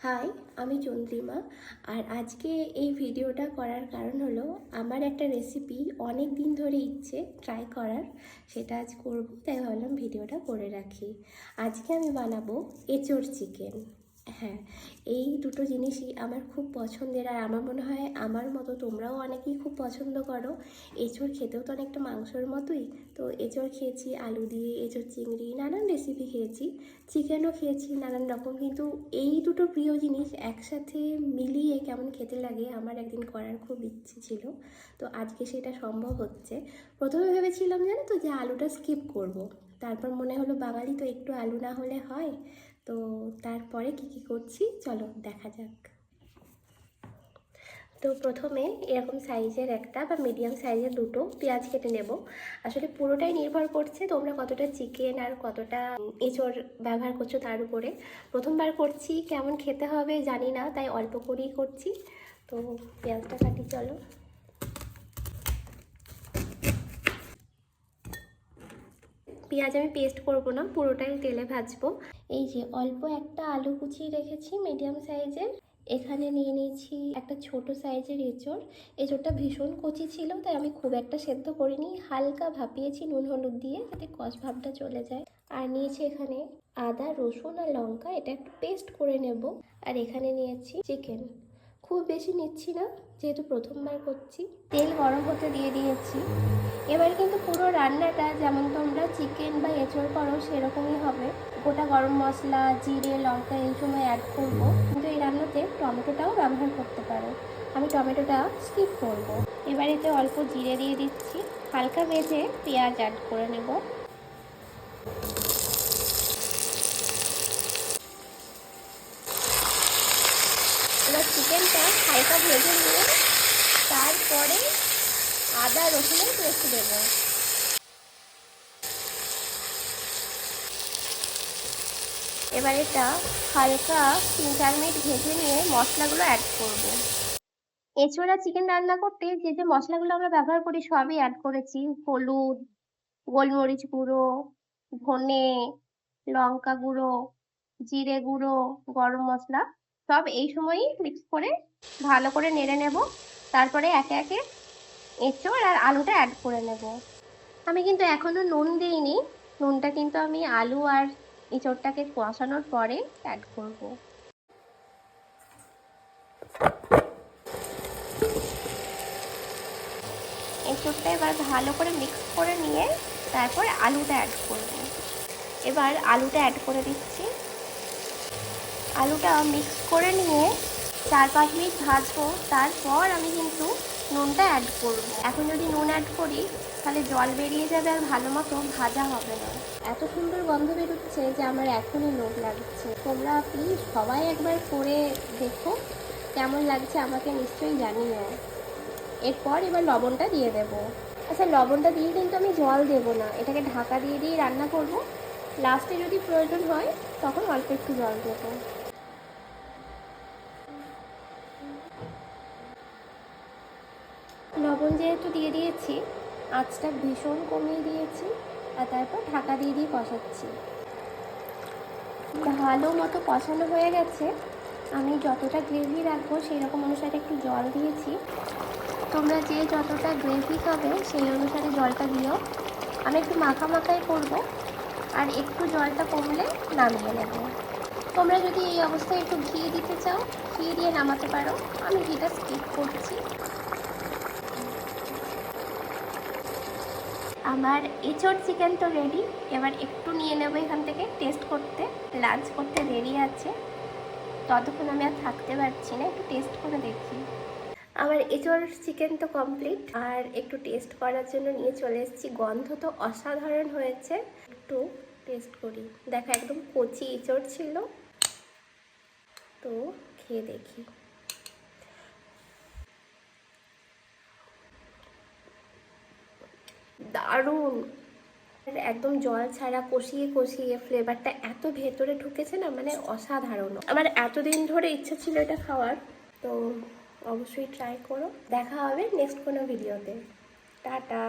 High, আমি চন্দ্রিমা। আর আজকে এই ভিডিওটা করার কারণ হলো আমার একটা রেসিপি অনেক দিন ধরে ইচ্ছে ট্রাই করার, সেটা আজ করব, তাই ভাবলাম ভিডিওটা করে রাখি। আজকে আমি বানাবো এঁচোড় চিকেন। হ্যাঁ, এই দুটো জিনিসই আমার খুব পছন্দের, আর আমার মনে হয় আমার মতো তোমরাও অনেকেই খুব পছন্দ করো। এঁচোড় খেতেও তো অনেকটা মাংসর মতোই। তো এঁচোড় খেয়েছি আলু দিয়ে, এঁচোড় চিংড়ি, নানান রেসিপি খেয়েছি, চিকেনও খেয়েছি নানান রকম। কিন্তু এই দুটো প্রিয় জিনিস একসাথে মিলিয়ে কেমন খেতে লাগে আমার একদিন করার খুব ইচ্ছে ছিল। তো আজকে সেটা সম্ভব হচ্ছে। প্রথমে ভেবেছিলাম জানো তো যে আলুটা স্কিপ করব, তারপর মনে হলো বাঙালি তো একটু আলু না হলে হয়। তো তারপরে কি করছি চলো দেখা যাক। তো প্রথমে এরকম সাইজের একটা বা মিডিয়াম সাইজের দুটো পেঁয়াজ কেটে নেব। আসলে পুরোটাই নির্ভর করছে তোমরা কতটা চিকেন আর কতটা এঁচোড় ব্যবহার করছো তার উপরে। প্রথমবার করছি, কেমন খেতে হবে জানি না, তাই অল্প করেই করছি। তো পেঁয়াজটা কাটি চলো। পেঁয়াজ আমি পেস্ট করব না, পুরোটাই তেলে ভাজবো। এই যে অল্প একটা আলু কুচিয়ে রেখেছি মিডিয়াম সাইজের। এখানে নিয়ে নিয়েছি একটা ছোট সাইজের এঁচোড়। এঁচোড়টা ভীষণ কচি ছিল, তাই আমি খুব একটা সেদ্ধ করিনি, হালকা ভাপিয়েছি নুন হলুদ দিয়ে যাতে কষ ভাবটা চলে যায়। আর নিয়েছি এখানে আদা রসুন আর লঙ্কা, এটা একটু পেস্ট করে নেব। আর এখানে নিয়েছি চিকেন, খুব বেশি নিচ্ছি না যেহেতু প্রথমবার করছি। তেল গরম হতে দিয়ে দিয়েছি। এবার কিন্তু পুরো রান্নাটা যেমন তোমরা চিকেন বা এঁচোড় করো সেরকমই হবে। গোটা গরম মশলা, জিরে, লঙ্কা এই সময় অ্যাড করব, কিন্তু এই রান্নাতে টমেটোটাও ব্যবহার করতে পারো। আমি টমেটোটা স্কিপ করব। এবার এতে অল্প জিরে দিয়ে দিচ্ছি, হালকা ভেজে পেঁয়াজ অ্যাড করে নেব। এবার চিকেনটা হালকা ভেজে নিয়ে তারপরে আদা রসুনের পেস্ট দেবো। এবার এটা হালকা 3-4 মিনিট ভেজে নিয়ে মশলাগুলো অ্যাড করব। এঁচোড় আর চিকেন রান্না করতে যে যে মশলাগুলো আমরা ব্যবহার করি সবই অ্যাড করেছি। হলুদ, গোলমরিচ গুঁড়ো, ধনে, লঙ্কা গুঁড়ো, জিরে গুঁড়ো, গরম মশলা সব এই সময়ই মিক্স করে ভালো করে নেড়ে নেব। তারপরে একে একে এঁচোড় আর আলুটা অ্যাড করে নেব। আমি কিন্তু এখনো নুন দিইনি, নুনটা কিন্তু আমি আলু আর এঁচোড়টাকে কষানোর পরে অ্যাড করব। এঁচোড়টা এবার ভালো করে মিক্স করে নিয়ে তারপর আলুটা অ্যাড করব। এবার আলুটা অ্যাড করে দিচ্ছি। আলুটা মিক্স করে নিয়ে 4-5 মিনিট ভাজবো, তারপর আমি কিন্তু নুনটা অ্যাড করব। এখন যদি নুন অ্যাড করি তাহলে জল বেরিয়ে যাবে আর ভালো মতো ভাজা হবে না। এত সুন্দর গন্ধ বেরোচ্ছে যে আমার এখনই লোভ লাগছে। তোমরা প্লিজ সবাই একবার করে দেখো কেমন লাগছে, আমাকে নিশ্চয়ই জানিও। এরপর এবার লবণটা দিয়ে দেব। আচ্ছা, লবণটা দিয়ে কিন্তু আমি জল দেব না, এটাকে ঢাকা দিয়ে দিয়ে রান্না করব। লাস্টে যদি প্রয়োজন হয় তখন অল্প একটু জল দেবো। লবণ যেহেতু দিয়ে দিয়েছি, আঁচটা ভীষণ কমিয়ে দিয়েছি, আর তারপর ঢাকা দিয়ে দিয়ে কষাচ্ছি। ভালো মতো কষানো হয়ে গেছে। আমি যতটা গ্রেভি রাখবো সেই রকম অনুসারে একটু জল দিয়েছি। তোমরা যে যতটা গ্রেভি খাবে সেই অনুসারে জলটা দিও। আমি একটু মাখা মাখাই করবো, আর একটু জলটা কমলে নামিয়ে নেব। তোমরা যদি এই অবস্থায় একটু ঘি দিতে চাও ঘি দিয়ে নামাতে পারো, আমি ঘিটা স্কিপ করছি। আমার এঁচোড় চিকেন তো রেডি। এবার একটু নিয়ে নেবো এখান থেকে টেস্ট করতে। লাঞ্চ করতে দেরি আছে, ততক্ষণ আমি আর থাকতে পারছি না, একটু টেস্ট করে দেখি। আমার এঁচোড় চিকেন তো কমপ্লিট, আর একটু টেস্ট করার জন্য নিয়ে চলে এসেছি। গন্ধ তো অসাধারণ হয়েছে, একটু টেস্ট করি। দেখা একদম কচি এঁচোড় ছিল, তো খেয়ে দেখি। দারুণ, একদম জল ছাড়া কষিয়ে কষিয়ে ফ্লেভারটা এত ভেতরে ঢুকেছে না, মানে অসাধারণ। আমার এতদিন ধরে ইচ্ছা ছিল এটা খাওয়ার, তো অবশ্যই ট্রাই করো। দেখা হবে নেক্সট কোনো ভিডিওতে। টাটা।